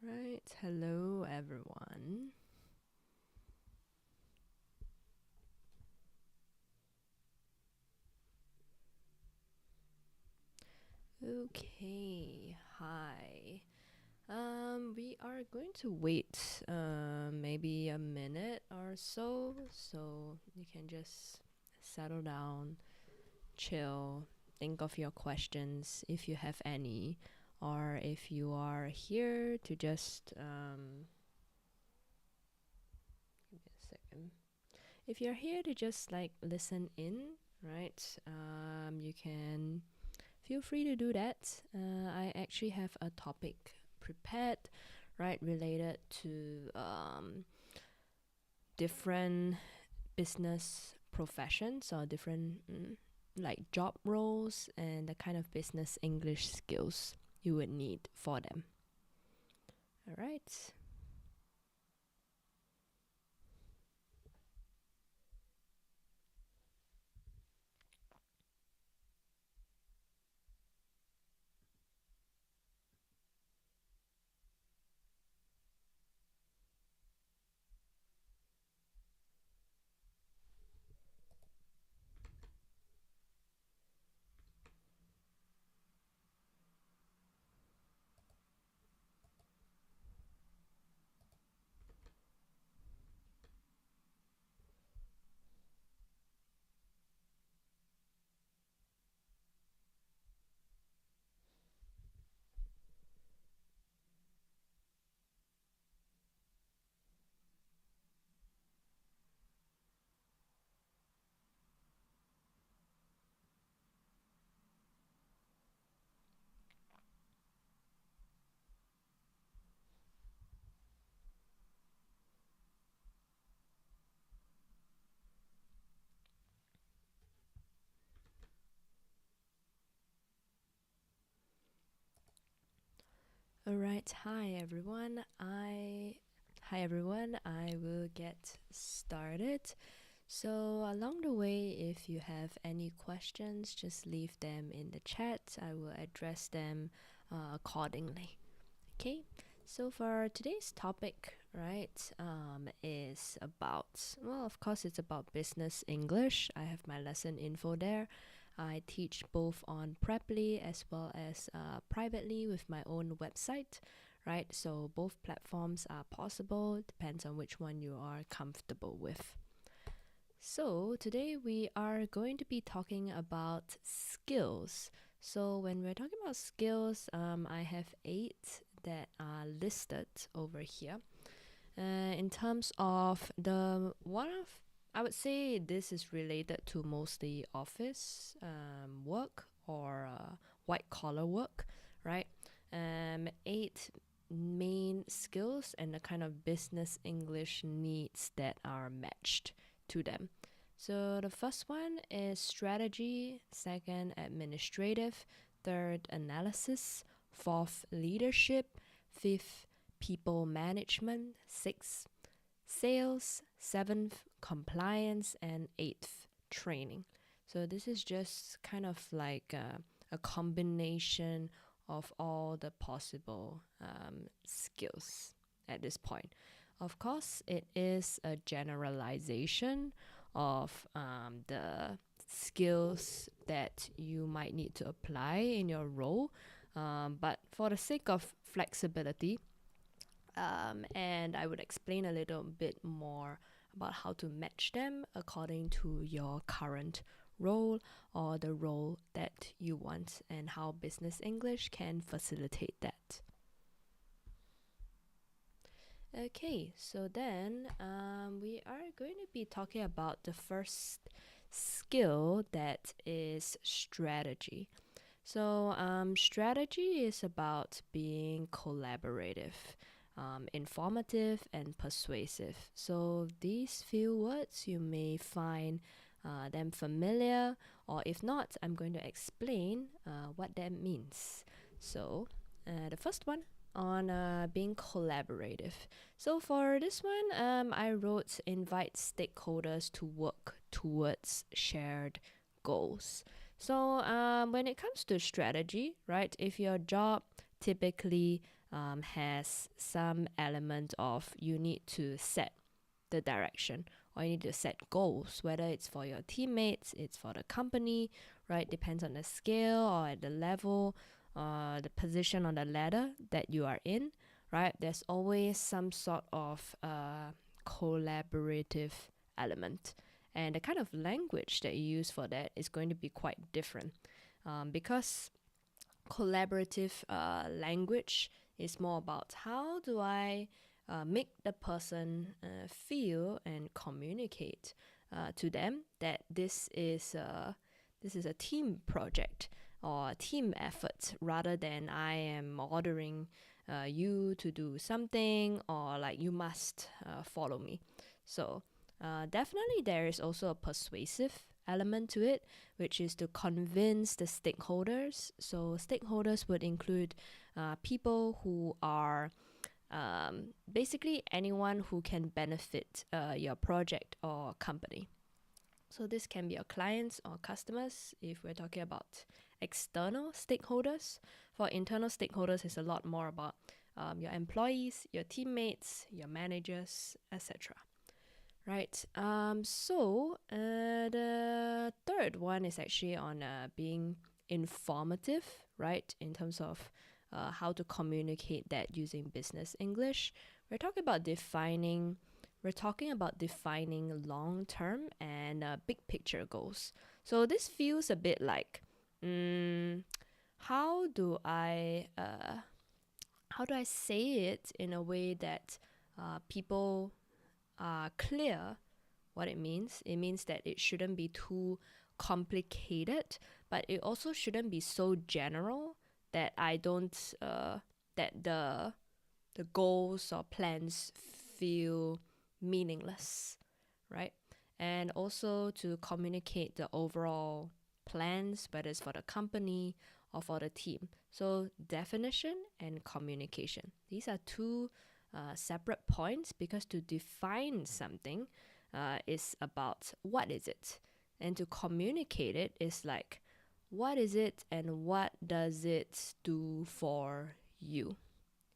Right, hello everyone. Okay, hi. We are going to wait maybe a minute or so you can just settle down, chill, think of your questions if you have any, or if you are here to just give me a second. If you're here to just like listen in, right? You can feel free to do that. I actually have a topic prepared, right, related to different business professions or different like job roles and the kind of business English skills you would need for them. All right. All right. Hi everyone. I will get started. So, along the way, if you have any questions, just leave them in the chat. I will address them accordingly. Okay, so for today's topic, right, is about, well, of course, it's about business English. I have my lesson info there. I teach both on Preply as well as privately with my own website, right? So, both platforms are possible, depends on which one you are comfortable with. So, today we are going to be talking about skills. So, when we're talking about skills, I have 8 that are listed over here. In terms of the one of, I would say this is related to mostly office work or white collar work, right? 8 main skills and the kind of business English needs that are matched to them. So the first one is strategy, second, administrative, third, analysis, fourth, leadership, fifth, people management, sixth, sales, seventh, compliance, and eighth, training. So this is just kind of like a combination of all the possible skills at this point. Of course, it is a generalization of the skills that you might need to apply in your role. But for the sake of flexibility, and I would explain a little bit more about how to match them according to your current role or the role that you want and how business English can facilitate that. Okay, so then we are going to be talking about the first skill that is strategy. So, strategy is about being collaborative, informative, and persuasive. So, these few words you may find them familiar, or if not, I'm going to explain what that means. So, the first one on being collaborative. So, for this one, I wrote invite stakeholders to work towards shared goals. So when it comes to strategy, right, if your job typically has some element of you need to set the direction, or you need to set goals, whether it's for your teammates, it's for the company, right? Depends on the scale or at the level, the position on the ladder that you are in, right? There's always some sort of collaborative element. And the kind of language that you use for that is going to be quite different, because collaborative language is more about how do I make the person feel and communicate to them that this is a team project or a team effort, rather than I am ordering you to do something, or like you must follow me. So definitely there is also a persuasive element to it, which is to convince the stakeholders. So stakeholders would include people who are basically anyone who can benefit your project or company. So this can be your clients or customers if we're talking about external stakeholders. For internal stakeholders, it's a lot more about your employees, your teammates, your managers, etc. Right. So the third one is actually on being informative, right? In terms of how to communicate that using business English. We're talking about defining long-term and big picture goals. So this feels a bit like, how do I say it in a way that people are clear what it means. It means that it shouldn't be too complicated, but it also shouldn't be so general that I don't that the goals or plans feel meaningless, right? And also to communicate the overall plans, whether it's for the company or for the team. So definition and communication. These are two separate points, because to define something is about what is it, and to communicate it is like what is it and what does it do for you.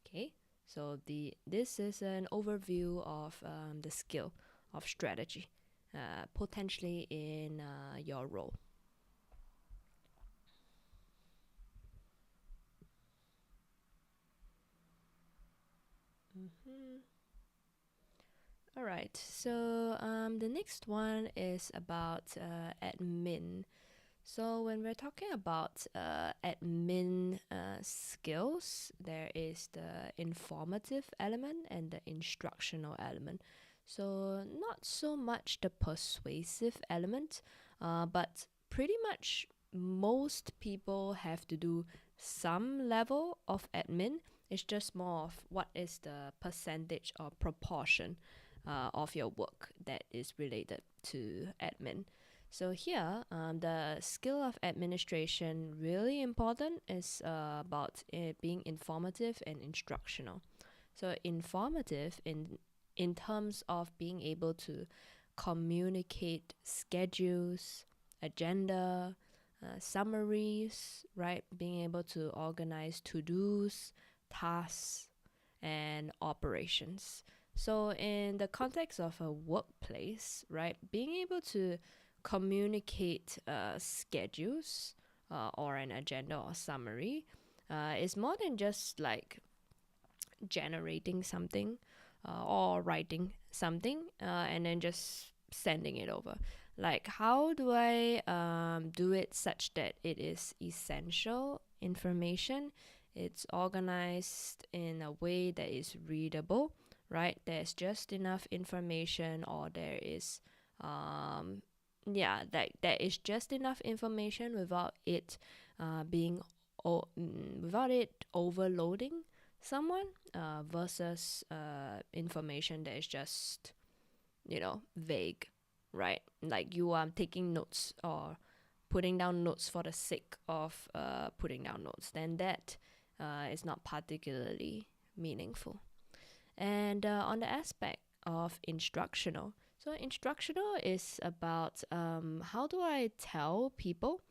Okay, so this is an overview of the skill of strategy, potentially in your role. All right, so the next one is about admin. So when we're talking about admin skills, there is the informative element and the instructional element. So not so much the persuasive element, but pretty much most people have to do some level of admin. It's just more of what is the percentage or proportion of your work that is related to admin. So here, the skill of administration really important is about it being informative and instructional. So informative in terms of being able to communicate schedules, agenda, summaries, right? Being able to organize to-dos, tasks, and operations. So in the context of a workplace, right, being able to communicate schedules or an agenda or summary is more than just like generating something or writing something and then just sending it over. Like, how do I do it such that it is essential information? It's organized in a way that is readable, right? There's just enough information, or there is there is just enough information without it without it overloading someone, versus information that is just vague, right? Like you are taking notes or putting down notes for the sake of putting down notes, then that is not particularly meaningful. And on the aspect of instructional, so instructional is about how do I tell people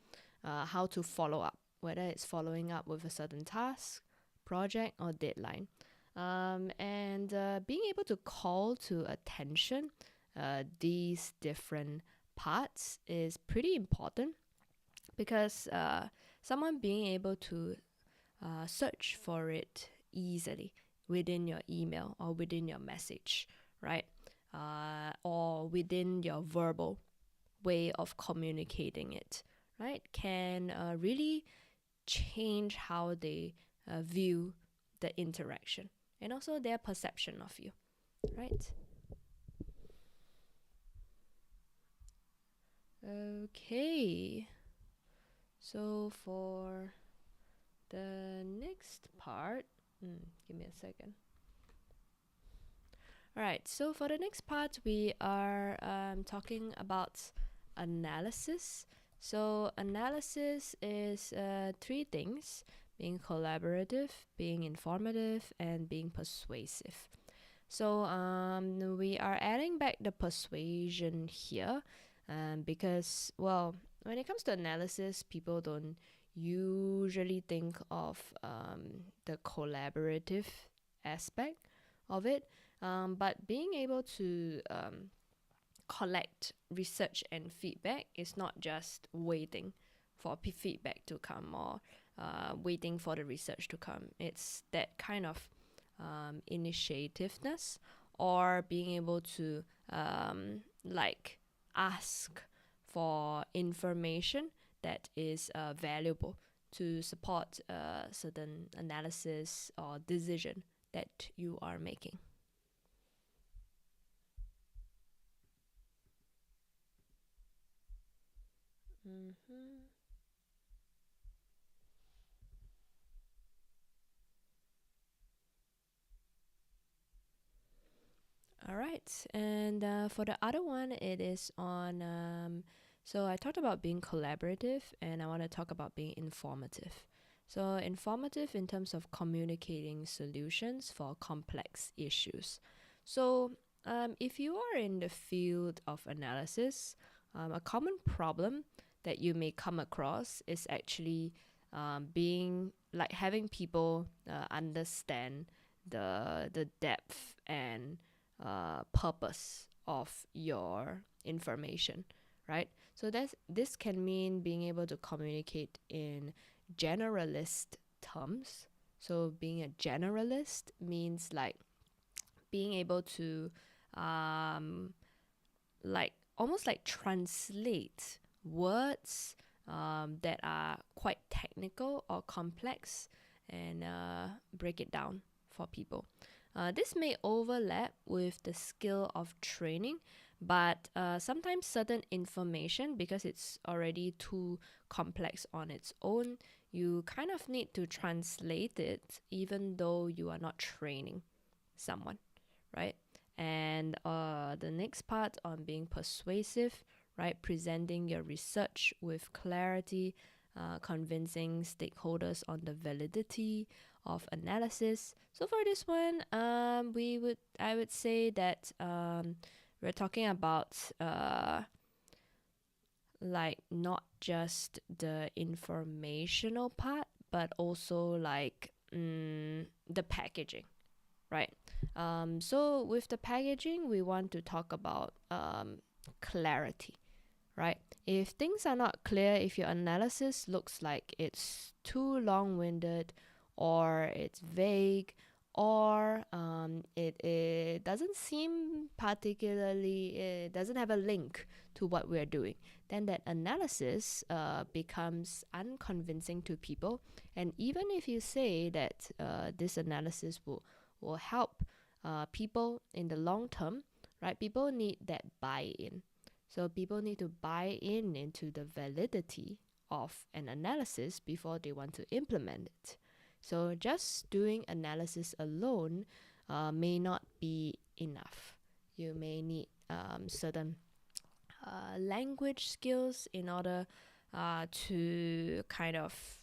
how to follow up, whether it's following up with a certain task, project or deadline. And being able to call to attention these different parts is pretty important, because someone being able to search for it easily within your email or within your message, right? Or within your verbal way of communicating it, right? Can really change how they view the interaction and also their perception of you, right? Okay, so for the next part, give me a second. All right, so for the next part, we are talking about analysis. So, analysis is three things: being collaborative, being informative, and being persuasive. So, we are adding back the persuasion here, because, well, when it comes to analysis, people don't usually think of the collaborative aspect of it. But being able to collect research and feedback is not just waiting for feedback to come, or waiting for the research to come. It's that kind of initiativeness, or being able to like ask for information that is valuable to support certain analysis or decision that you are making. Mm-hmm. All right. And for the other one, it is on. So I talked about being collaborative, and I want to talk about being informative. So, informative in terms of communicating solutions for complex issues. So, if you are in the field of analysis, a common problem that you may come across is actually being like having people understand the depth and purpose of your information, right? So this can mean being able to communicate in generalist terms. So being a generalist means like being able to um, like almost like translate words that are quite technical or complex, and break it down for people. This may overlap with the skill of training, but sometimes certain information, because it's already too complex on its own, you kind of need to translate it even though you are not training someone, right? And the next part on being persuasive, right? Presenting your research with clarity, convincing stakeholders on the validity of analysis. So for this one, I would say that we're talking about like not just the informational part, but also like the packaging, right? So with the packaging, we want to talk about clarity, right? If things are not clear, if your analysis looks like it's too long-winded, or it's vague, or it doesn't seem particularly, it doesn't have a link to what we're doing, then that analysis becomes unconvincing to people. And even if you say that this analysis will help people in the long term, right? People need that buy-in. So people need to buy in into the validity of an analysis before they want to implement it. So just doing analysis alone may not be enough. You may need certain language skills in order to kind of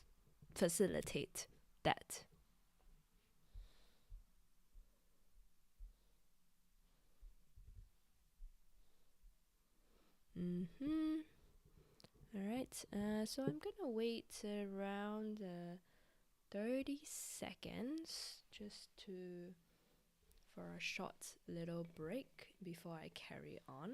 facilitate that. Mm-hmm. All right. So I'm gonna wait around 30 seconds just to for a short little break before I carry on.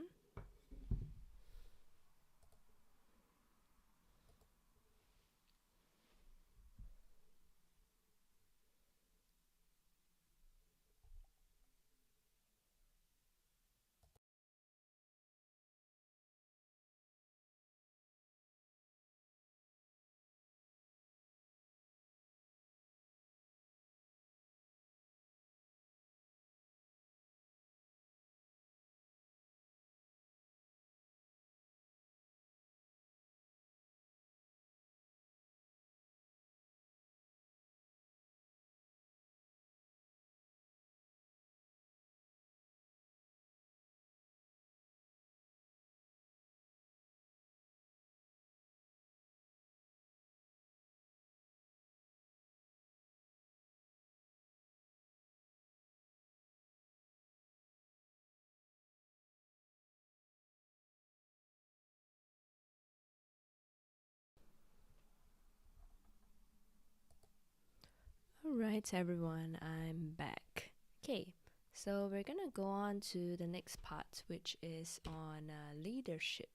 Alright, everyone, I'm back. Okay, so we're gonna go on to the next part, which is on leadership.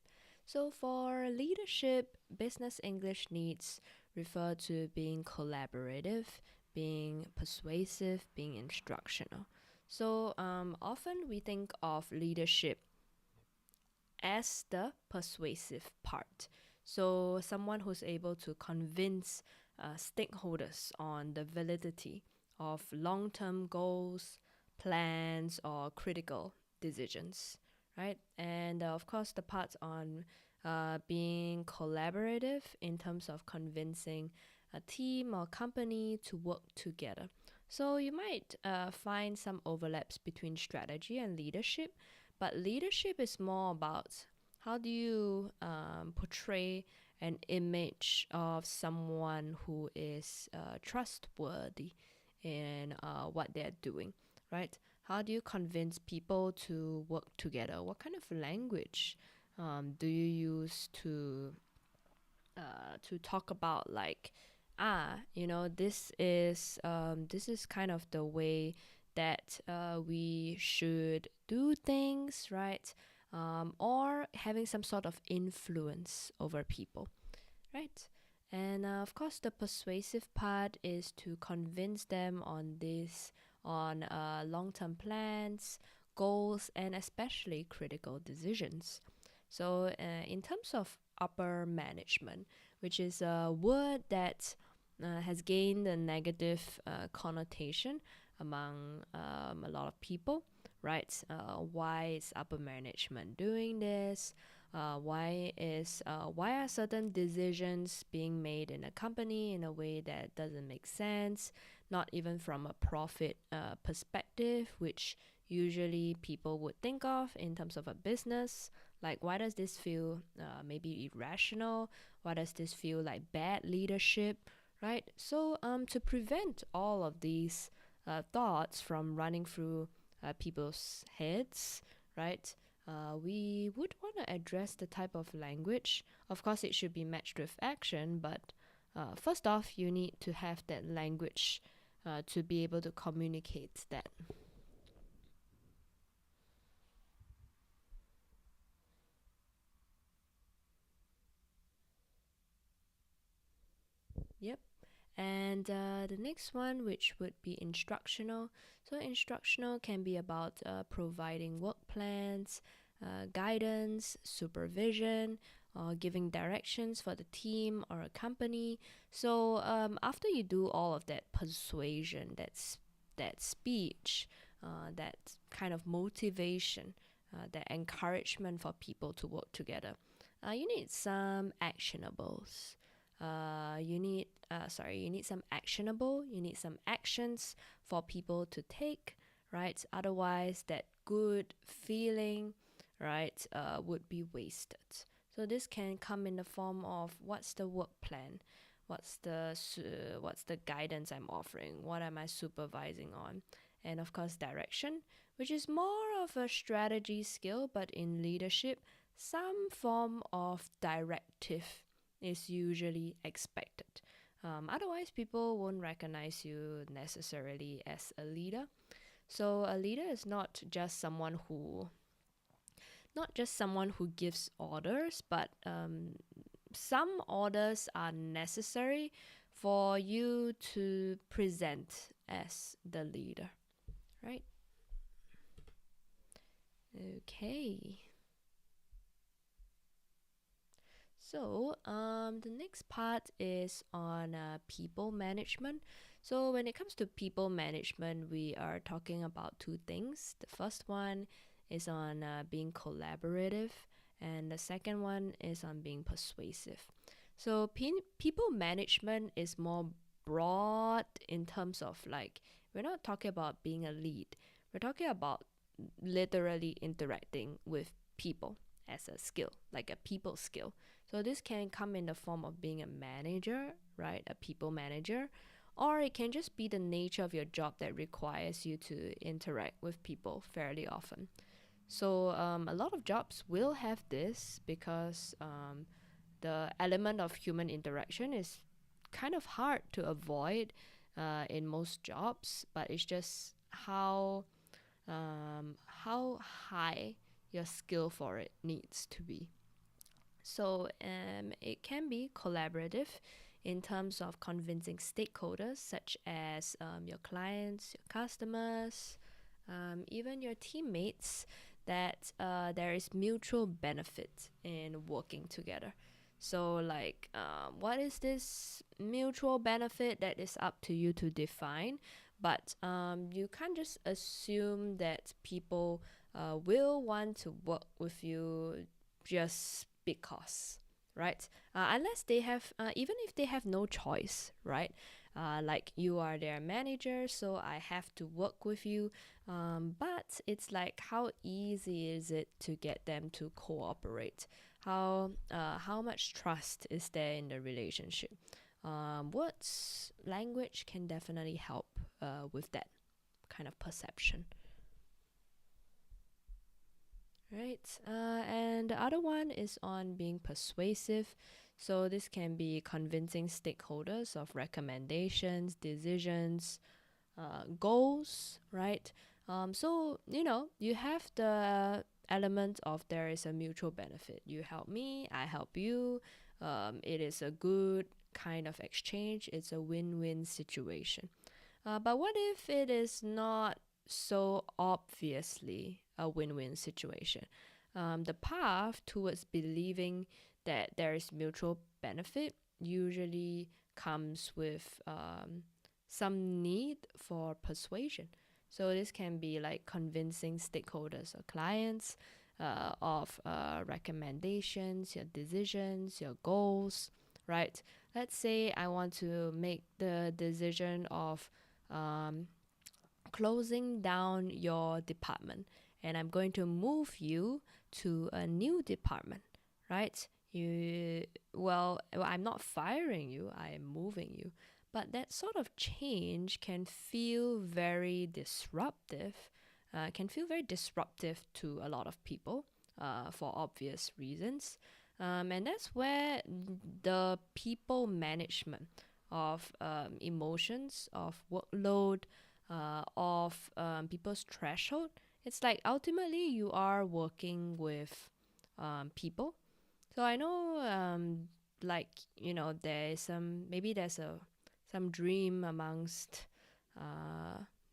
So, for leadership, business English needs refer to being collaborative, being persuasive, being instructional. So, often we think of leadership as the persuasive part. So, someone who's able to convince stakeholders on the validity of long term goals, plans, or critical decisions, right? And of course, the part on being collaborative in terms of convincing a team or company to work together. So, you might find some overlaps between strategy and leadership, but leadership is more about how do you portray an image of someone who is trustworthy in what they're doing, right? How do you convince people to work together? What kind of language do you use to talk about, like, this is kind of the way that we should do things, right? Or having some sort of influence over people, right? And of course, the persuasive part is to convince them on long-term plans, goals, and especially critical decisions. So, in terms of upper management, which is a word that has gained a negative connotation among a lot of people, right? Why is upper management doing this? Why are certain decisions being made in a company in a way that doesn't make sense? Not even from a profit perspective, which usually people would think of in terms of a business. Like, why does this feel maybe irrational? Why does this feel like bad leadership, right? So, to prevent all of these thoughts from running through people's heads, right? We would want to address the type of language. Of course, it should be matched with action, but first off, you need to have that language to be able to communicate that. Yep. And the next one, which would be instructional. So, instructional can be about providing work plans, guidance, supervision, or giving directions for the team or a company. So, after you do all of that persuasion, that speech, that kind of motivation, that encouragement for people to work together, you need some actionables. You need some actionable, you need some actions for people to take, right? Otherwise, that good feeling, right, would be wasted. So this can come in the form of what's the work plan, what's the guidance I'm offering, what am I supervising on, and of course direction, which is more of a strategy skill, but in leadership, some form of directive is usually expected. Otherwise, people won't recognize you necessarily as a leader. So a leader is not just someone who gives orders, but some orders are necessary for you to present as the leader, right? Okay. So, the next part is on people management. So, when it comes to people management, we are talking about two things. The first one is on being collaborative, and the second one is on being persuasive. So, people management is more broad in terms of like, we're not talking about being a lead, we're talking about literally interacting with people as a skill, like a people skill. So this can come in the form of being a manager, right? A people manager. Or it can just be the nature of your job that requires you to interact with people fairly often. So a lot of jobs will have this because the element of human interaction is kind of hard to avoid in most jobs, but it's just how high your skill for it needs to be. So it can be collaborative in terms of convincing stakeholders such as your clients, your customers, even your teammates that there is mutual benefit in working together. So, like, what is this mutual benefit? That is up to you to define. But you can't just assume that people will want to work with you just because, right? Unless they have, even if they have no choice, right? Like you are their manager, so I have to work with you. But it's like, how easy is it to get them to cooperate? How much trust is there in the relationship? Words, language can definitely help with that kind of perception. Right. And the other one is on being persuasive. So this can be convincing stakeholders of recommendations, decisions, goals, right? So, you have the element of there is a mutual benefit. You help me, I help you. It is a good kind of exchange, it's a win win situation. But what if it is not so obviously a win win situation? The path towards believing that there is mutual benefit usually comes with some need for persuasion. So this can be like convincing stakeholders or clients of recommendations, your decisions, your goals, right? Let's say I want to make the decision of um, closing down your department, and I'm going to move you to a new department, right? I'm not firing you, I am moving you. But that sort of change can feel very disruptive to a lot of people for obvious reasons. And that's where the people management of emotions, of workload, of people's threshold. It's like ultimately you are working with people. So I know, like there is some dream amongst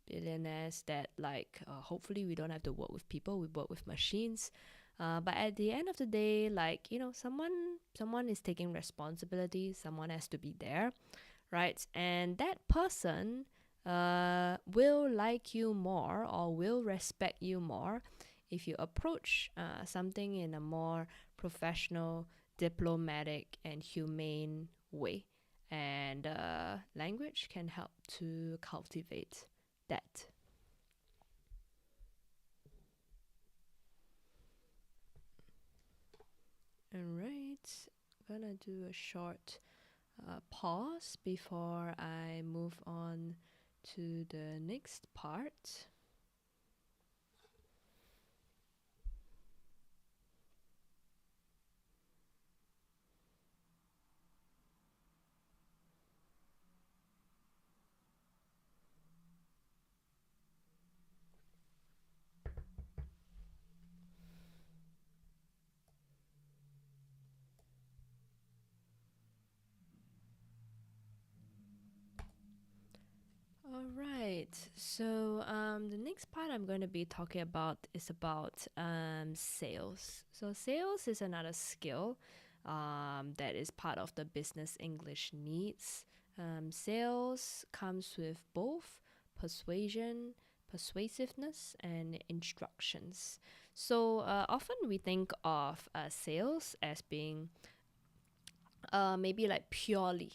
billionaires that like hopefully we don't have to work with people, we work with machines. But at the end of the day, like someone is taking responsibility, someone has to be there, right? And that person will like you more or will respect you more if you approach something in a more professional, diplomatic, and humane way. And language can help to cultivate that. Alright, gonna do a short pause before I move on to the next part. Right. So the next part I'm going to be talking about is about sales. So sales is another skill that is part of the business English needs. Sales comes with both persuasion, persuasiveness, and instructions. So often we think of sales as being maybe like purely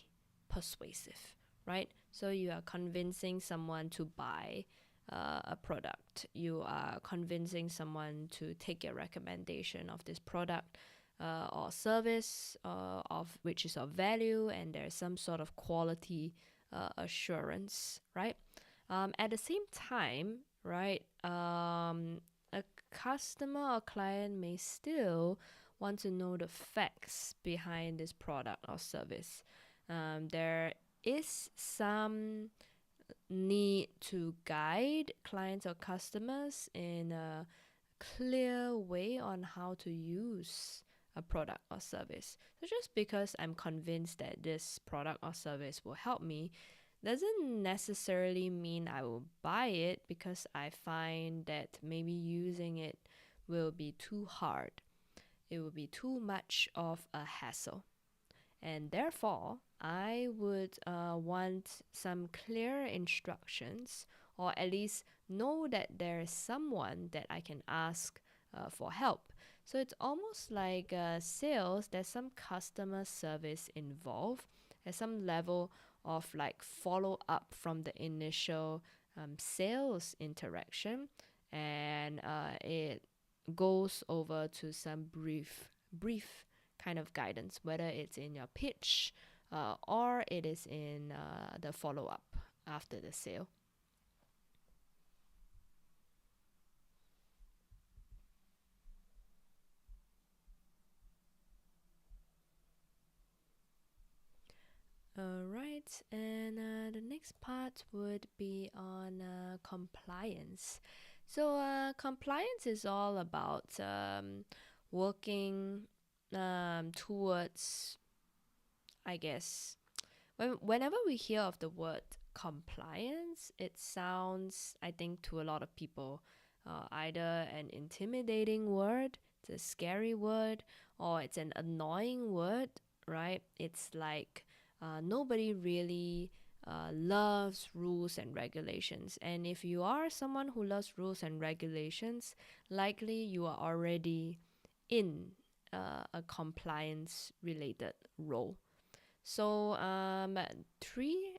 persuasive, right? So you are convincing someone to buy a product. You are convincing someone to take your recommendation of this product or service of which is of value, and there's some sort of quality assurance, right? At the same time, right, a customer or client may still want to know the facts behind this product or service. There is some need to guide clients or customers in a clear way on how to use a product or service. So just because I'm convinced that this product or service will help me doesn't necessarily mean I will buy it, because I find that maybe using it will be too hard. It will be too much of a hassle. And therefore, I would want some clear instructions, or at least know that there is someone that I can ask for help. So it's almost like sales, there's some customer service involved, there's some level of like follow up from the initial sales interaction, and it goes over to some brief kind of guidance, whether it's in your pitch or it is in the follow up after the sale. Alright, and the next part would be on compliance. So, compliance is all about working towards, I guess, whenever we hear of the word compliance, it sounds, I think, to a lot of people, either an intimidating word, it's a scary word, or it's an annoying word, right? It's like nobody really loves rules and regulations. And if you are someone who loves rules and regulations, likely you are already in a compliance related role. So, three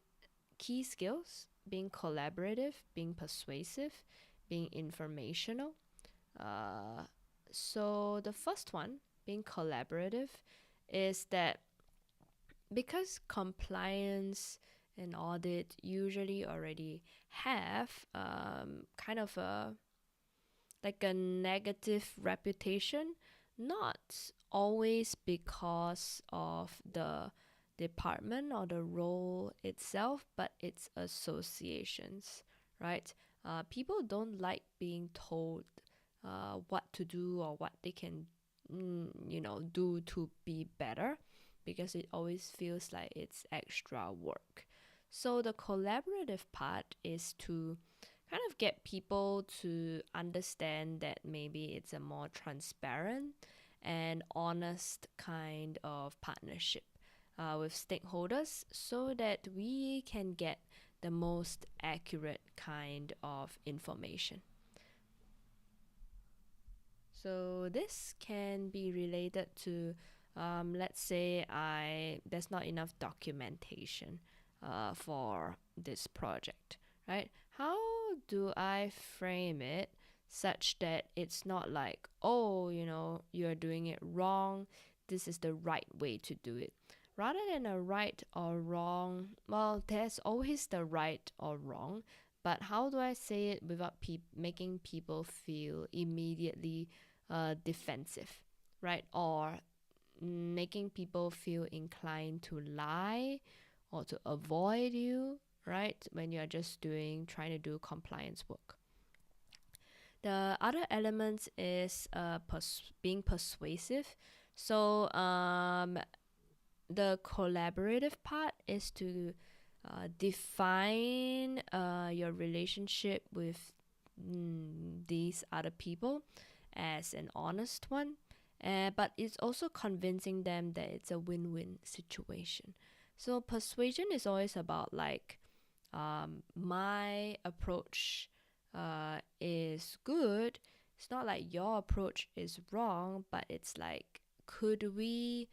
key skills: being collaborative, being persuasive, being informational. Uh, so, the first one, being collaborative, is that because compliance and audit usually already have kind of a negative reputation, not always because of the department or the role itself, but its associations, right? People don't like being told what to do or what they can, do to be better, because it always feels like it's extra work. So the collaborative part is to kind of get people to understand that maybe it's a more transparent and honest kind of partnership with stakeholders, so that we can get the most accurate kind of information. So this can be related to, let's say, there's not enough documentation for this project, right? How do I frame it such that it's not like, oh, you're doing it wrong, this is the right way to do it? Rather than a right or wrong, well, there's always the right or wrong, but how do I say it without making people feel immediately defensive, right? Or making people feel inclined to lie or to avoid you, right? When you're just trying to do compliance work. The other element is being persuasive. So the collaborative part is to define your relationship with these other people as an honest one, but it's also convincing them that it's a win-win situation. So persuasion is always about like, my approach is good. It's not like your approach is wrong, but it's like, could we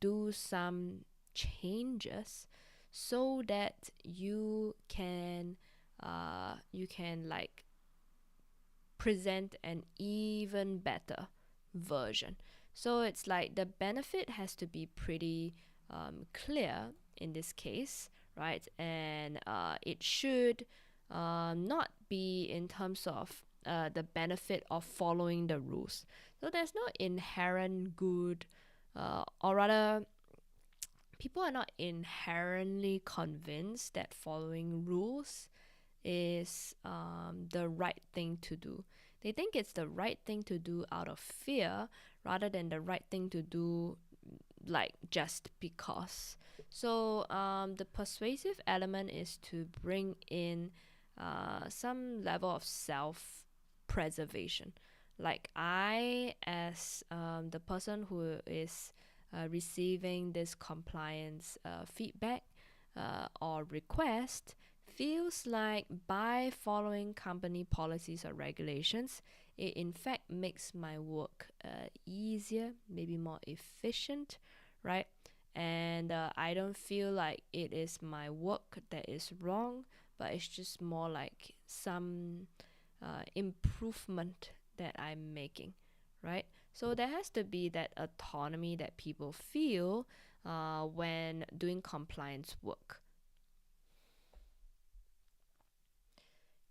do some changes so that you can like present an even better version. So it's like the benefit has to be pretty clear in this case, right? And it should not be in terms of the benefit of following the rules. So there's no inherent good, or rather, people are not inherently convinced that following rules is the right thing to do. They think it's the right thing to do out of fear rather than the right thing to do like just because. So the persuasive element is to bring in some level of self preservation. Like I, as the person who is receiving this compliance feedback or request, feels like by following company policies or regulations, it in fact makes my work easier, maybe more efficient, right? And I don't feel like it is my work that is wrong, but it's just more like some improvement that I'm making, right? So there has to be that autonomy that people feel when doing compliance work.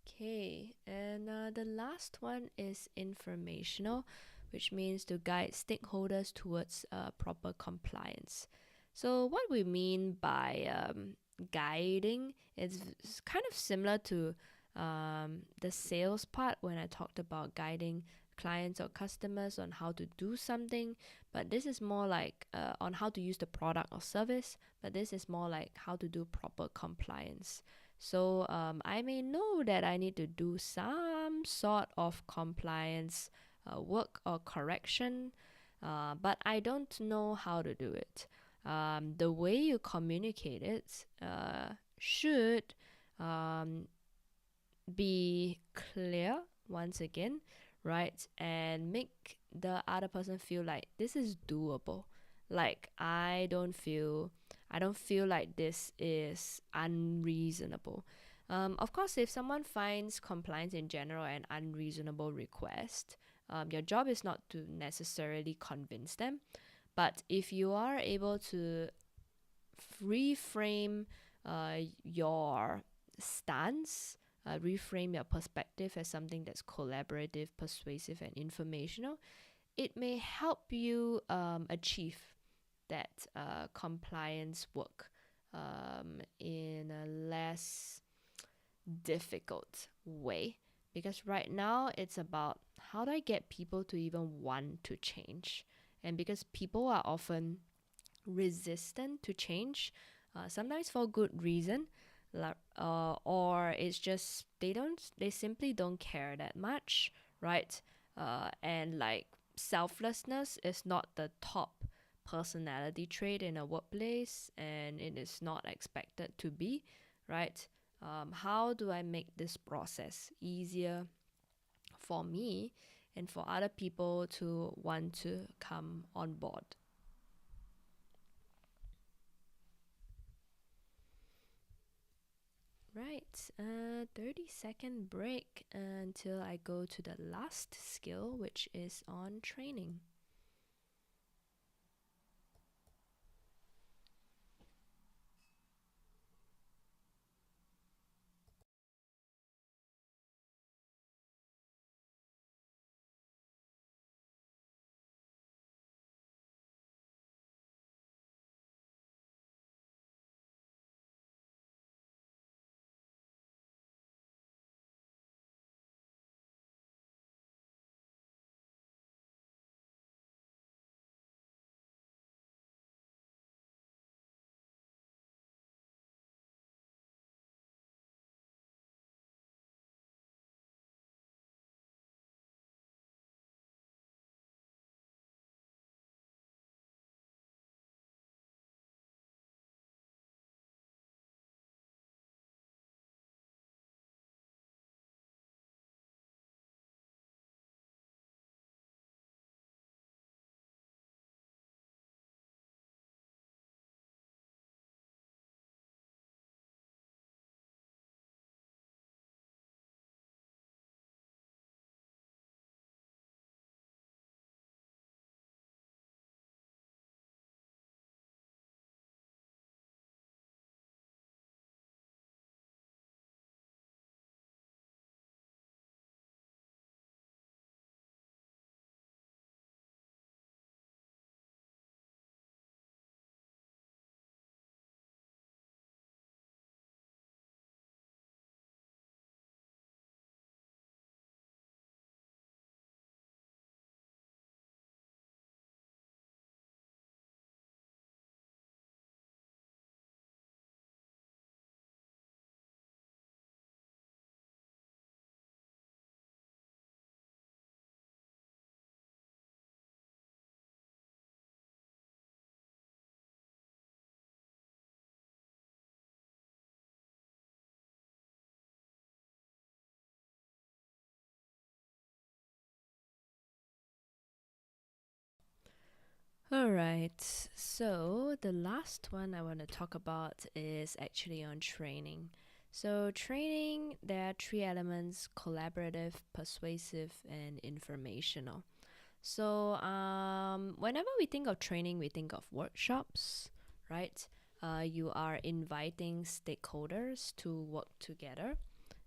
Okay, and the last one is informational, which means to guide stakeholders towards proper compliance. So, what we mean by guiding is kind of similar to the sales part when I talked about guiding clients or customers on how to do something, but this is more like on how to use the product or service, but this is more like how to do proper compliance. So I may know that I need to do some sort of compliance work or correction, but I don't know how to do it. The way you communicate it should um, be clear once again, right? And make the other person feel like this is doable. Like I don't feel like this is unreasonable. Of course, if someone finds compliance in general an unreasonable request, your job is not to necessarily convince them. But if you are able to reframe your stance, reframe your perspective as something that's collaborative, persuasive, and informational, it may help you achieve that compliance work in a less difficult way. Because right now it's about how do I get people to even want to change? And because people are often resistant to change, sometimes for good reason, or it's just they simply don't care that much, right? And like selflessness is not the top personality trait in a workplace, and it is not expected to be, right? How do I make this process easier for me and for other people to want to come on board? Right, 30-second break until I go to the last skill, which is on training. All right. So the last one I want to talk about is actually on training. So training, there are three elements: collaborative, persuasive, and informational. So whenever we think of training, we think of workshops, right? You are inviting stakeholders to work together,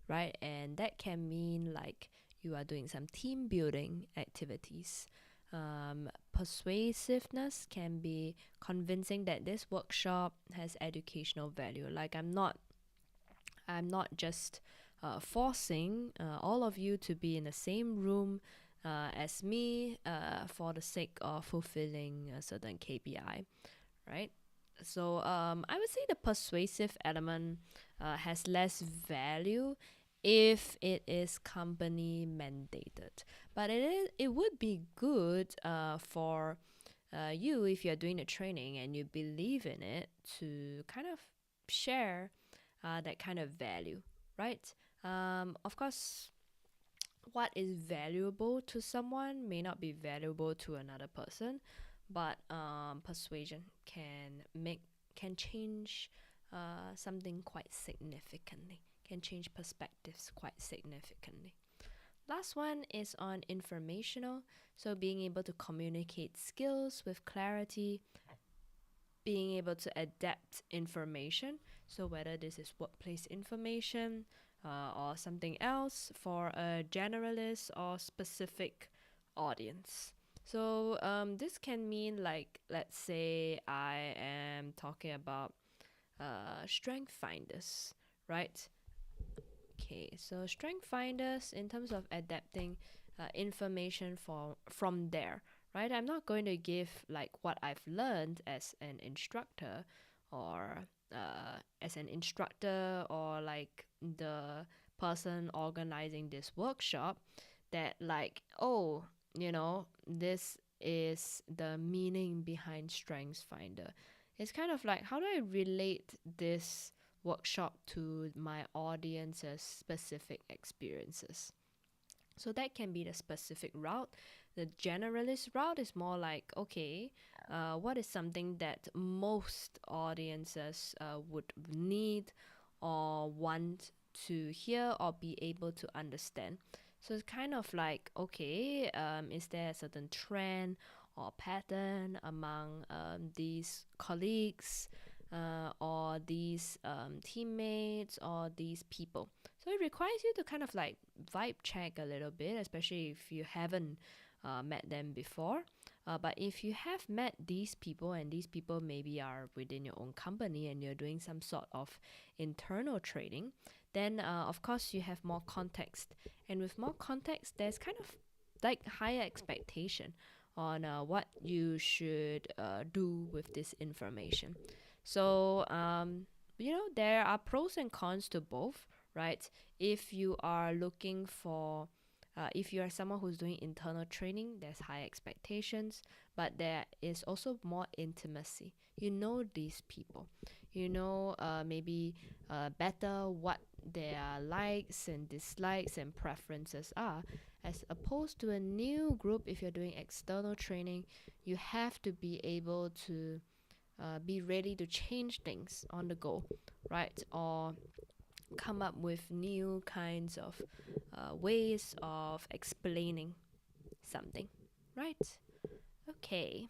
right? And that can mean like you are doing some team building activities. Persuasiveness can be convincing that this workshop has educational value. Like I'm not just forcing all of you to be in the same room as me for the sake of fulfilling a certain KPI, right? So I would say the persuasive element has less value if it is company mandated, but it would be good for you if you're doing the training and you believe in it to kind of share that kind of value, right? Of course, what is valuable to someone may not be valuable to another person, but persuasion can change something quite significantly. Can change perspectives quite significantly. Last one is on informational. So being able to communicate skills with clarity, being able to adapt information. So whether this is workplace information or something else for a generalist or specific audience. So this can mean like, let's say I am talking about strength finders, right? Okay, so strength finders in terms of adapting information from there, right? I'm not going to give like what I've learned or as an instructor or like the person organizing this workshop that like, oh, this is the meaning behind strengths finder. It's kind of like, how do I relate this workshop to my audience's specific experiences? So that can be the specific route. The generalist route is more like, okay, what is something that most audiences would need or want to hear or be able to understand? So it's kind of like, okay, is there a certain trend or pattern among these colleagues or these teammates or these people? So it requires you to kind of like vibe check a little bit, especially if you haven't met them before. But if you have met these people and these people maybe are within your own company and you're doing some sort of internal training, then of course you have more context. And with more context, there's kind of like higher expectation on what you should do with this information. So, there are pros and cons to both, right? If you are looking for if you are someone who's doing internal training, there's high expectations, but there is also more intimacy. You know these people, maybe better what their likes and dislikes and preferences are, as opposed to a new group. If you're doing external training, you have to be able to be ready to change things on the go, right? Or come up with new kinds of ways of explaining something, right? Okay,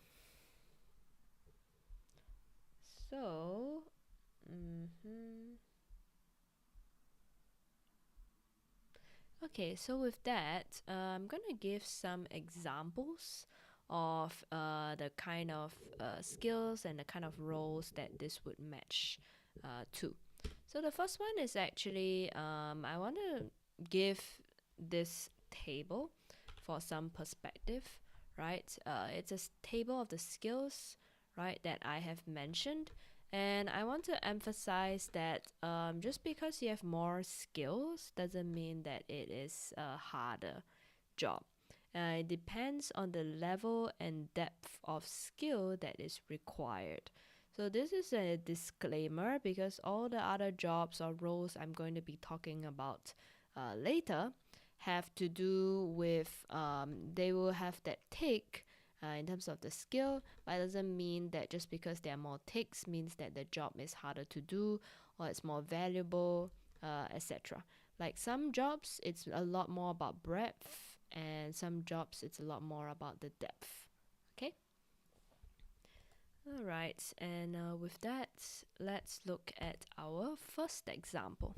so with that, I'm gonna give some examples of the kind of skills and the kind of roles that this would match to. So the first one is actually I want to give this table for some perspective, right? It's a table of the skills, right, that I have mentioned. And I want to emphasize that just because you have more skills doesn't mean that it is a harder job. It depends on the level and depth of skill that is required. So this is a disclaimer because all the other jobs or roles I'm going to be talking about later have to do with they will have that tick in terms of the skill, but it doesn't mean that just because there are more ticks means that the job is harder to do or it's more valuable, etc. Like some jobs, it's a lot more about breadth, and some jobs, it's a lot more about the depth. Okay? All right, and with that, let's look at our first example.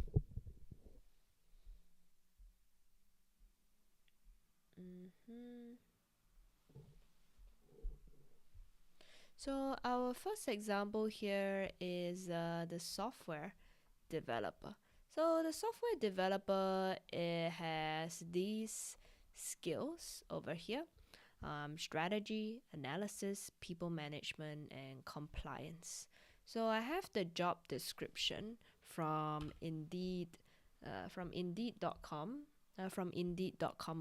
So our first example here is the software developer. So the software developer, it has these skills over here: strategy, analysis, people management, and compliance. So I have the job description from Indeed, from Indeed.com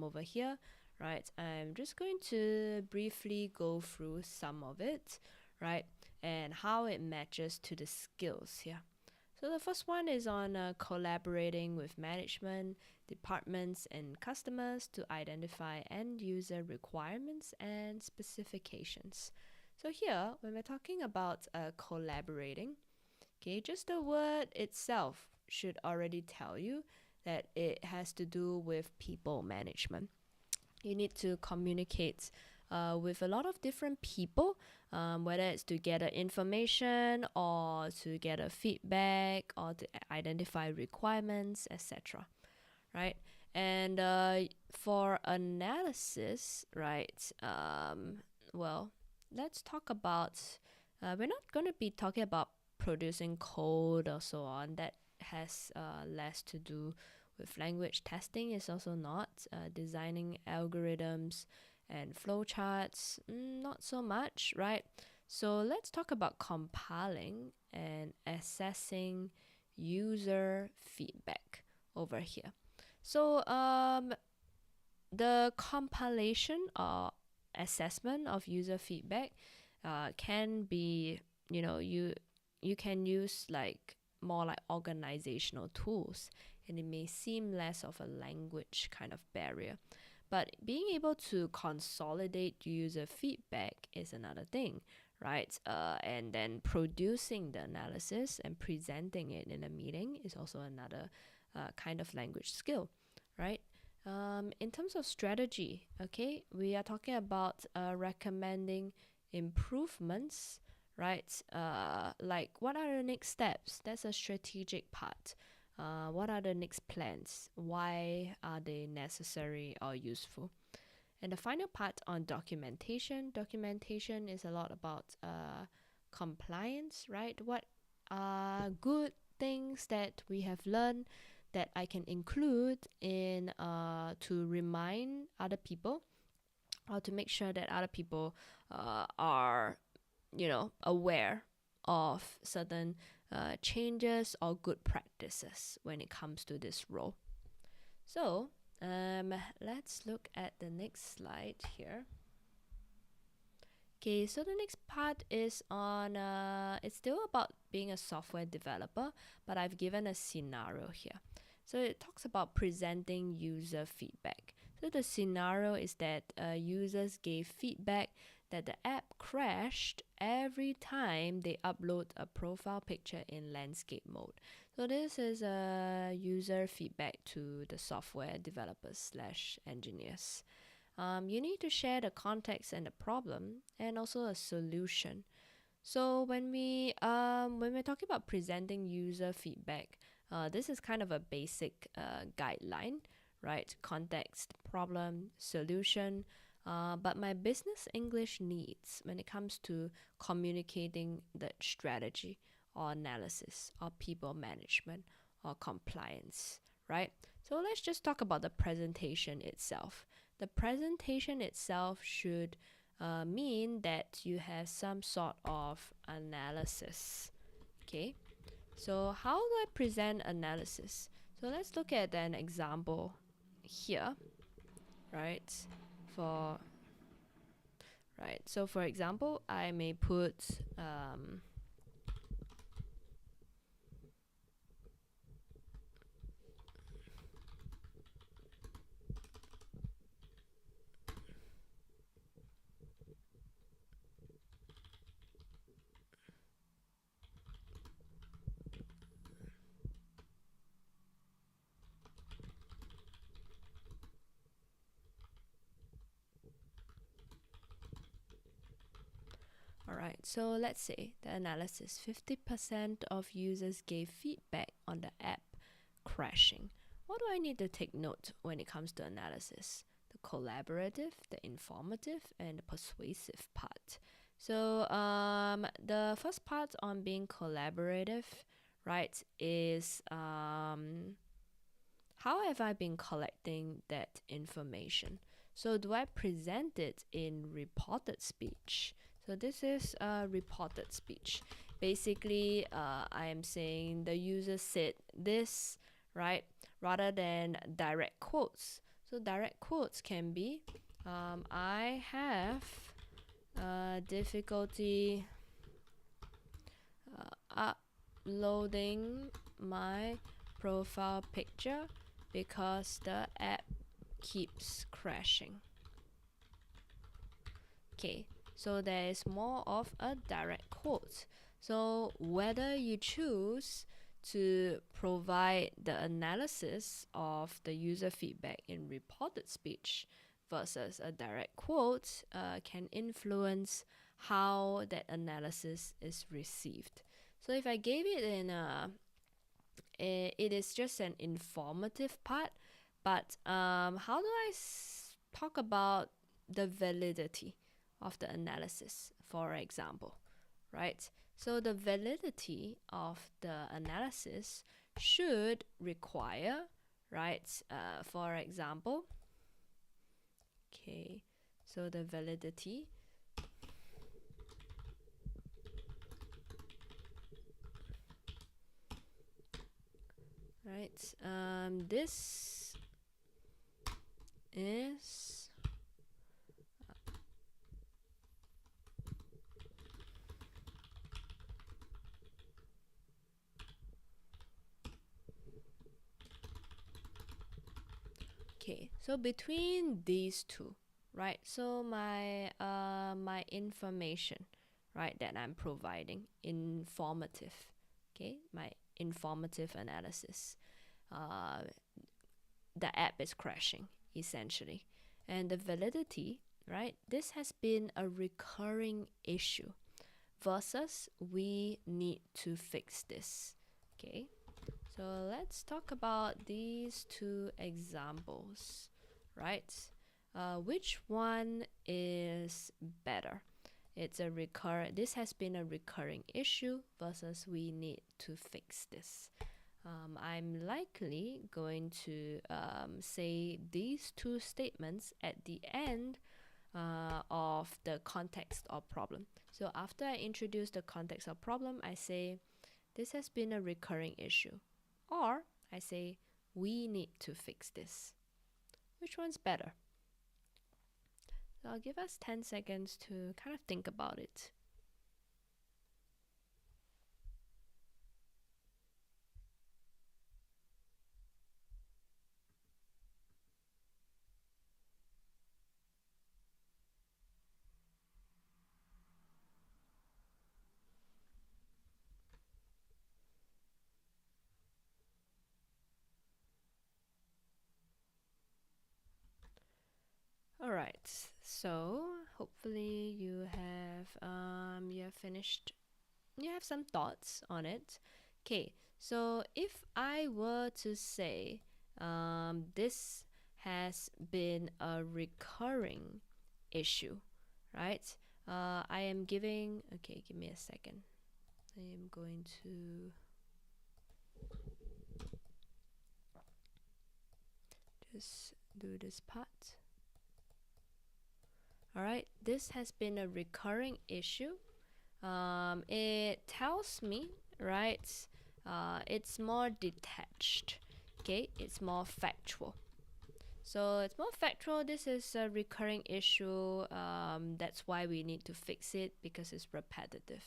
over here, right? I'm just going to briefly go through some of it, right, and how it matches to the skills here. So the first one is on collaborating with management, departments, and customers to identify end user requirements and specifications. So here, when we're talking about collaborating, okay, just the word itself should already tell you that it has to do with people management. You need to communicate with a lot of different people, whether it's to gather information or to get a feedback or to identify requirements, etc. Right? And for analysis, right? Well, let's talk about. We're not going to be talking about producing code or so on. That has less to do with language testing. Is also not designing algorithms and flowcharts. Not so much, right? So let's talk about compiling and assessing user feedback over here. So the compilation or assessment of user feedback can be, you can use like more like organizational tools, and it may seem less of a language kind of barrier. But being able to consolidate user feedback is another thing, right? And then producing the analysis and presenting it in a meeting is also another kind of language skill, right? In terms of strategy, okay, we are talking about recommending improvements, right? Like what are the next steps? That's a strategic part. What are the next plans? Why are they necessary or useful? And the final part on documentation. Documentation is a lot about compliance, right? What are good things that we have learned that I can include in to remind other people, or to make sure that other people are, aware of certain changes or good practices when it comes to this role. So let's look at the next slide here. Okay, so the next part is on, it's still about being a software developer, but I've given a scenario here. So it talks about presenting user feedback. So the scenario is that users gave feedback that the app crashed every time they upload a profile picture in landscape mode. So this is a user feedback to the software developers / engineers. You need to share the context and the problem, and also a solution. So when we're talking about presenting user feedback, this is kind of a basic guideline, right? Context, problem, solution. But my business English needs when it comes to communicating the strategy or analysis or people management or compliance, right? So let's just talk about the presentation itself. The presentation itself should mean that you have some sort of analysis. Okay, so how do I present analysis? So let's look at an example here, right? So for example, I may put Alright, so let's say the analysis 50% of users gave feedback on the app crashing. What do I need to take note when it comes to analysis? The collaborative, the informative, and the persuasive part. So the first part on being collaborative, right, is how have I been collecting that information? So do I present it in reported speech? So this is reported speech. Basically, I am saying the user said this, right, rather than direct quotes. So direct quotes can be, I have difficulty uploading my profile picture because the app keeps crashing. Okay, so there is more of a direct quote. So whether you choose to provide the analysis of the user feedback in reported speech versus a direct quote can influence how that analysis is received. So if I gave it in it is just an informative part, but how do I talk about the validity of the analysis, for example, right? So the validity of the analysis should require, right? For example, okay, so the validity right? This is okay. So between these two, right? So my information, right, that I'm providing, informative, okay, my informative analysis. The app is crashing essentially, and the validity, right? This has been a recurring issue versus we need to fix this. Okay, so let's talk about these two examples, right? Which one is better? This has been a recurring issue versus we need to fix this. I'm likely going to say these two statements at the end of the context or problem. So after I introduce the context or problem, I say this has been a recurring issue, or I say we need to fix this. Which one's better? So I'll give us 10 seconds to kind of think about it. Alright, so hopefully you have finished, you have some thoughts on it. Okay, so if I were to say this has been a recurring issue, right? I am giving, okay, give me a second. I am going to just do this part. Alright, this has been a recurring issue. It tells me, right, it's more detached, okay, it's more factual. So it's more factual. This is a recurring issue. That's why we need to fix it because it's repetitive.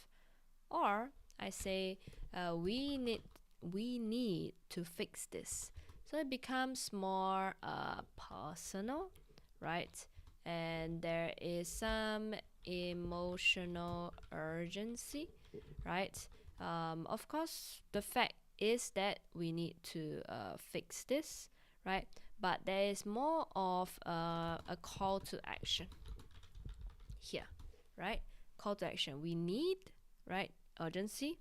Or I say we need to fix this. So it becomes more personal, right? And there is some emotional urgency, right? Of course, the fact is that we need to fix this, right? But there is more of a call to action here, right? call to action. We need, right? Urgency,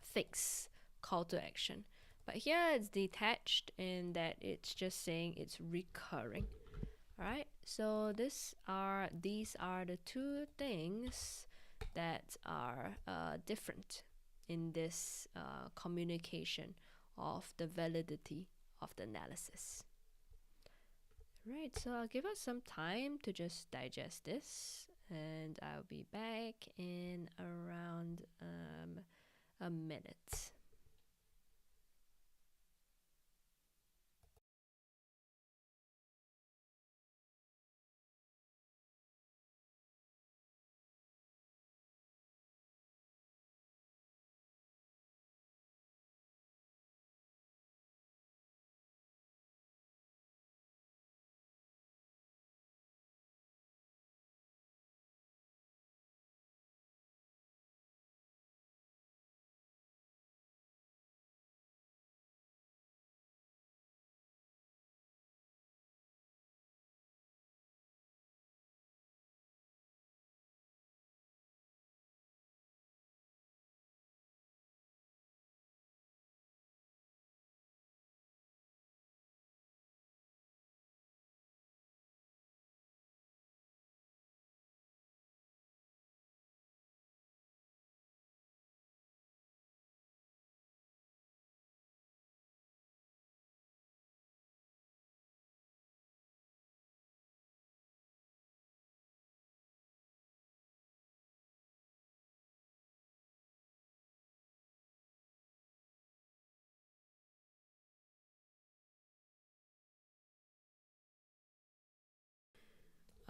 fix, call to action. But here it's detached in that it's just saying it's recurring. Alright, so these are the two things that are different in this communication of the validity of the analysis. Right, so I'll give us some time to just digest this, and I'll be back in around a minute.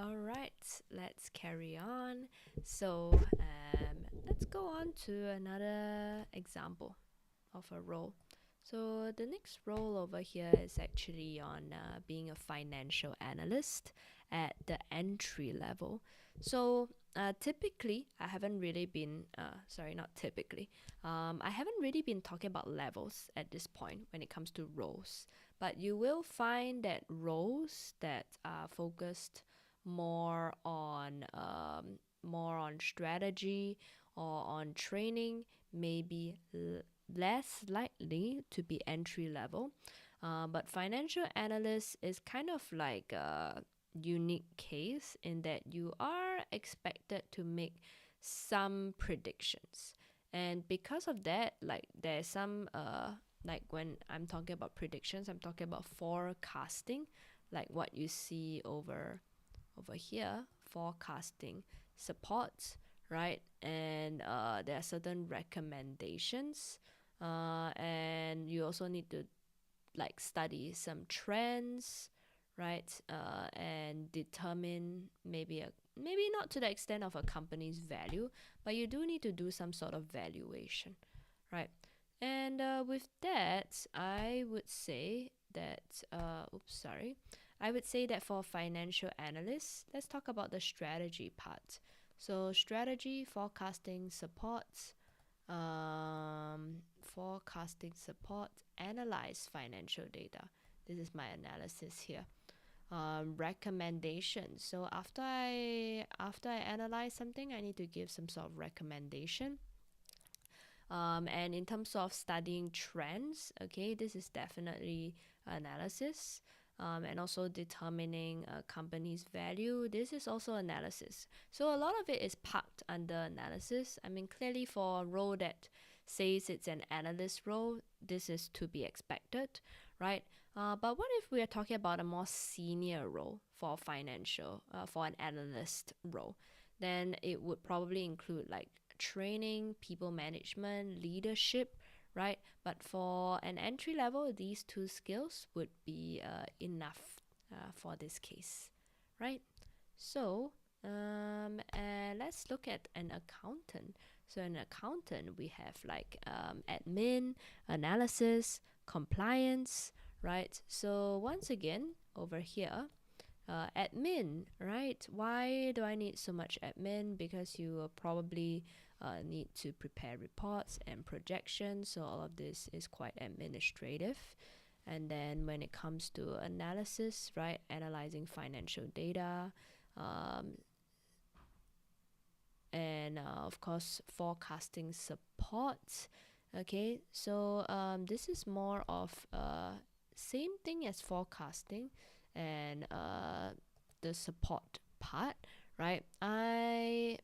Alright, let's carry on. So let's go on to another example of a role. So the next role over here is actually on being a financial analyst at the entry level. So typically, I haven't really been, sorry, not typically, I haven't really been talking about levels at this point when it comes to roles. But you will find that roles that are focused more on strategy or on training may be less likely to be entry level. But financial analyst is kind of like a unique case in that you are expected to make some predictions. And because of that, like there's some like when I'm talking about predictions, I'm talking about forecasting, like what you see over here, forecasting supports, right? And there are certain recommendations, and you also need to like study some trends, right? And determine maybe not to the extent of a company's value, but you do need to do some sort of valuation, right? And with that, I would say that I would say that for financial analysts, let's talk about the strategy part. So strategy, forecasting support, analyze financial data. This is my analysis here. Recommendations. So after I analyze something, I need to give some sort of recommendation. And in terms of studying trends, okay, this is definitely analysis. And also determining a company's value. This is also analysis. So a lot of it is parked under analysis. I mean, clearly for a role that says it's an analyst role, this is to be expected, right? But what if we are talking about a more senior role for for an analyst role? Then it would probably include like training, people management, leadership, right? But for an entry level, these two skills would be enough for this case, right? So let's look at an accountant. So an accountant, we have like admin, analysis, compliance, right? So once again, over here, admin, right? Why do I need so much admin? Because you will probably need to prepare reports and projections. So all of this is quite administrative. And then when it comes to analysis, right? Analyzing financial data, um, and of course forecasting support. Okay, so this is more of same thing as forecasting and the support part, right? I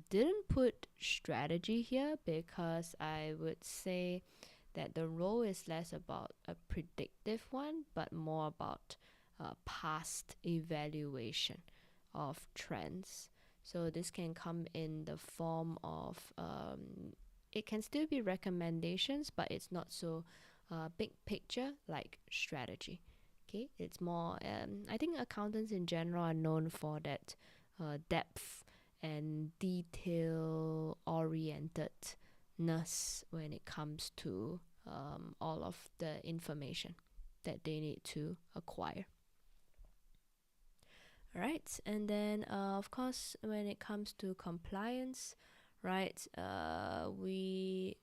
didn't put strategy here because I would say that the role is less about a predictive one, but more about past evaluation of trends. So this can come in the form of it can still be recommendations, but it's not so big picture like strategy. Okay, it's more. I think accountants in general are known for that depth and detail orientedness when it comes to all of the information that they need to acquire. Right, and then of course when it comes to compliance, right, we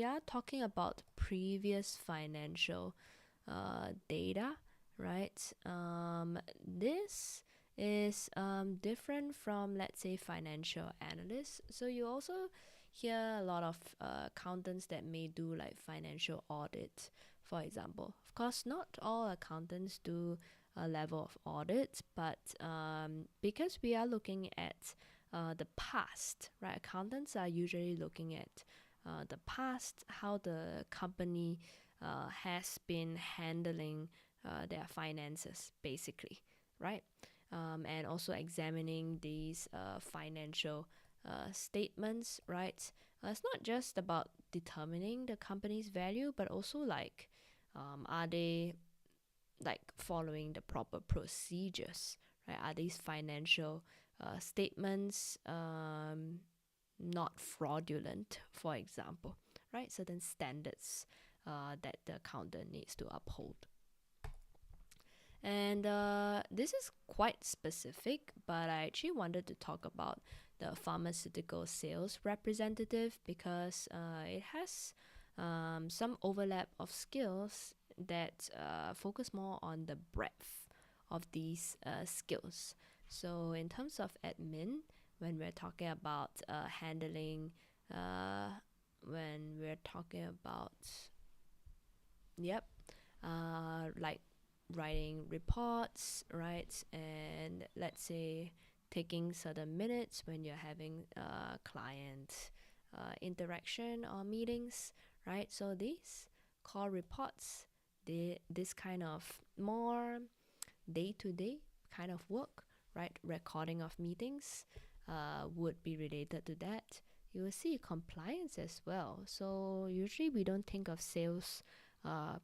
are talking about previous financial data, right? This is different from, let's say, financial analysts. So you also hear a lot of accountants that may do like financial audit, for example. Of course, not all accountants do a level of audit, but because we are looking at the past, right? Accountants are usually looking at the past, how the company has been handling their finances, basically, right? And also examining these financial statements, right? It's not just about determining the company's value, but also like, are they like following the proper procedures, right? Are these financial statements not fraudulent, for example, right? Certain standards that the accountant needs to uphold. And this is quite specific, but I actually wanted to talk about the pharmaceutical sales representative because it has some overlap of skills that focus more on the breadth of these skills. So, in terms of admin, when we're talking about handling, when we're talking about, yep, like writing reports, right? And let's say taking certain minutes when you're having client interaction or meetings, right? So these call reports, this kind of more day-to-day kind of work, right? Recording of meetings would be related to that. You will see compliance as well. So usually we don't think of sales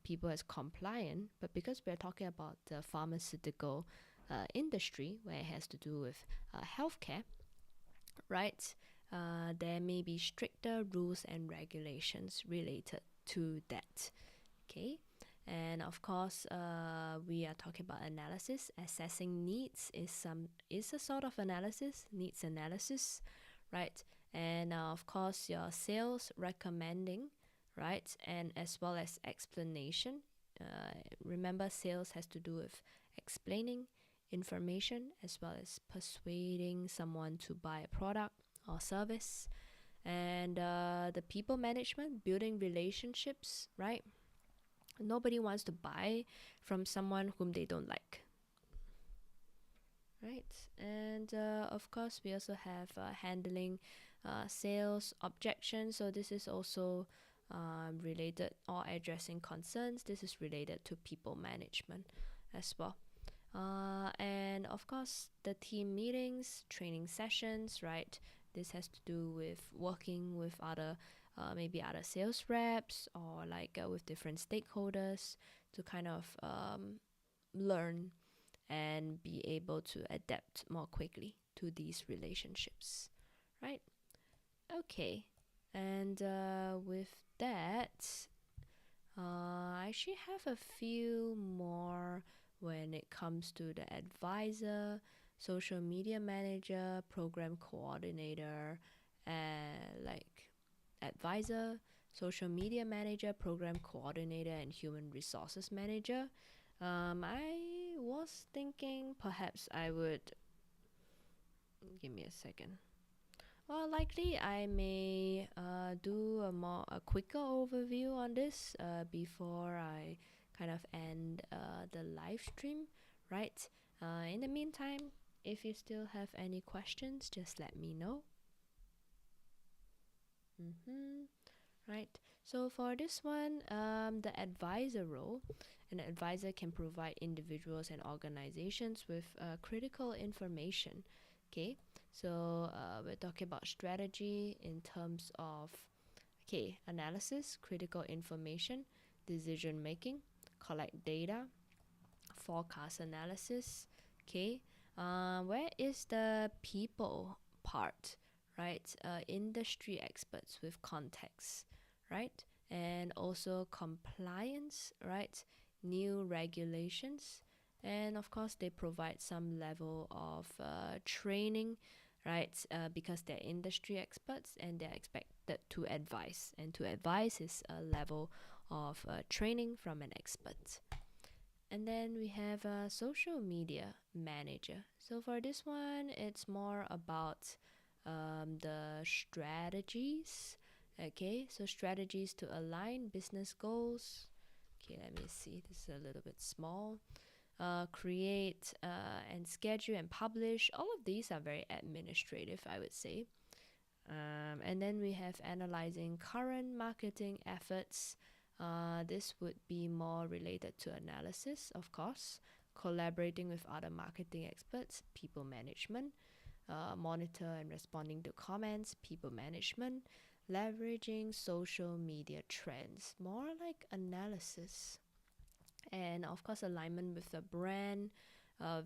people as compliant, but because we're talking about the pharmaceutical industry where it has to do with healthcare, right? There may be stricter rules and regulations related to that. Okay, and of course, we are talking about analysis. Assessing needs is a sort of analysis, needs analysis, right? And of course, your sales recommending, right? And as well as explanation. Remember, sales has to do with explaining information as well as persuading someone to buy a product or service. And the people management, building relationships, right? Nobody wants to buy from someone whom they don't like, right? And of course, we also have handling sales objections. So this is also related, or addressing concerns. This is related to people management as well. And of course, the team meetings, training sessions, right? This has to do with working with other, maybe other sales reps or like with different stakeholders to kind of learn and be able to adapt more quickly to these relationships, right? Okay, and with that, I actually have a few more when it comes to the advisor, social media manager, program coordinator, and like advisor, social media manager, program coordinator, and human resources manager. I was thinking perhaps I would give me a second. Well, likely I may do a quicker overview on this before I kind of end the live stream, right? In the meantime, if you still have any questions, just let me know. Right. So for this one, the advisor role, an advisor can provide individuals and organizations with critical information. Okay. So we're talking about strategy in terms of analysis, critical information, decision making, collect data, forecast analysis. Okay, where is the people part, right? Industry experts with context, right? And also compliance, right? New regulations, and of course they provide some level of training, right? Because they're industry experts and they're expected to advise, and to advise is a level of training from an expert. And then we have a social media manager. So for this one, it's more about the strategies. Okay, so strategies to align business goals. Okay, let me see. This is a little bit small. Create and schedule and publish. All of these are very administrative, I would say. And then we have analyzing current marketing efforts. This would be more related to analysis, of course, collaborating with other marketing experts, people management, monitor and responding to comments, people management, leveraging social media trends, more like analysis. And of course, alignment with the brand,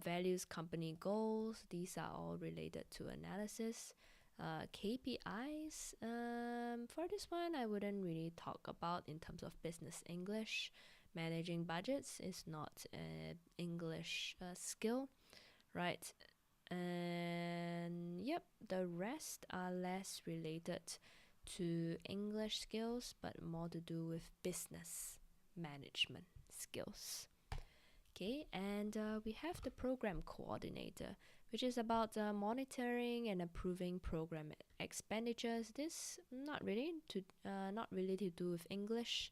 values, company goals, these are all related to analysis. KPIs, for this one, I wouldn't really talk about in terms of business English. Managing budgets is not an English skill, right? And yep, the rest are less related to English skills, but more to do with business management skills. Okay, and we have the program coordinator, which is about monitoring and approving program expenditures. This not really to do with English.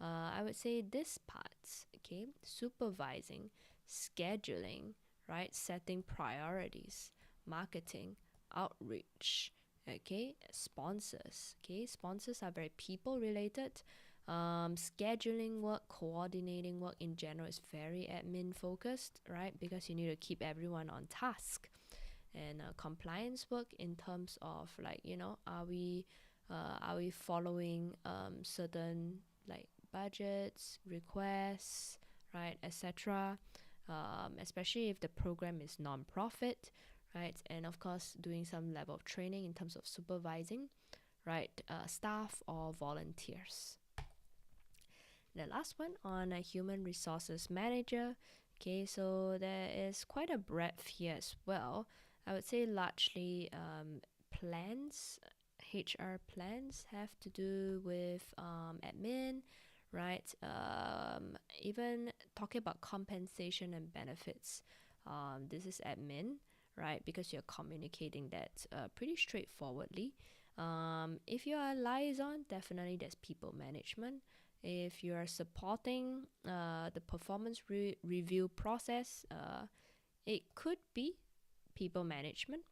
I would say this part, okay, supervising, scheduling, right, setting priorities, marketing, outreach, okay, sponsors. Okay, sponsors are very people related. Scheduling work, coordinating work in general is very admin focused, right? Because you need to keep everyone on task. And compliance work in terms of like, are we following certain like budgets, requests, right, etc. Especially if the program is non-profit, right? And of course, doing some level of training in terms of supervising, right, staff or volunteers. The last one on a human resources manager. Okay, so there is quite a breadth here as well. I would say largely plans, HR plans have to do with admin, right? Even talking about compensation and benefits. This is admin, right? Because you're communicating that pretty straightforwardly. If you are a liaison, definitely there's people management. If you are supporting the performance review process, it could be people management,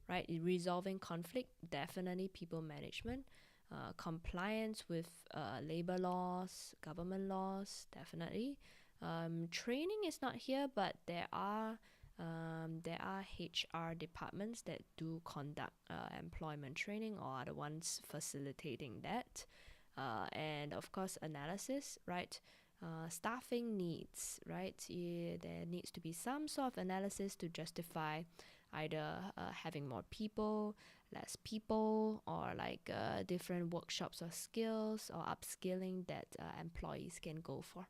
right? Resolving conflict, definitely people management. Compliance with labor laws, government laws, definitely. Training is not here, but there are HR departments that do conduct employment training or are the ones facilitating that. And of course, analysis, right? Staffing needs, right? Yeah, there needs to be some sort of analysis to justify either having more people, less people, or like different workshops or skills or upskilling that employees can go for.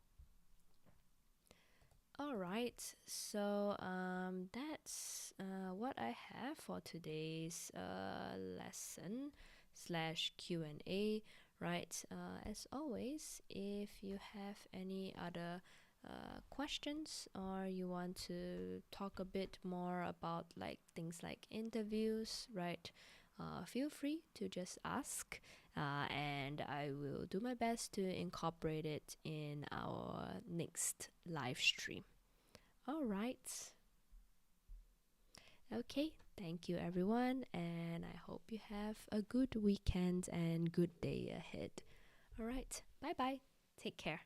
All right, so that's what I have for today's lesson slash Q&A, right? As always, if you have any other questions or you want to talk a bit more about like things like interviews, right? feel free to just ask, and I will do my best to incorporate it in our next live stream. All right. Okay, thank you everyone, and I hope you have a good weekend and good day ahead. All right, bye bye. Take care.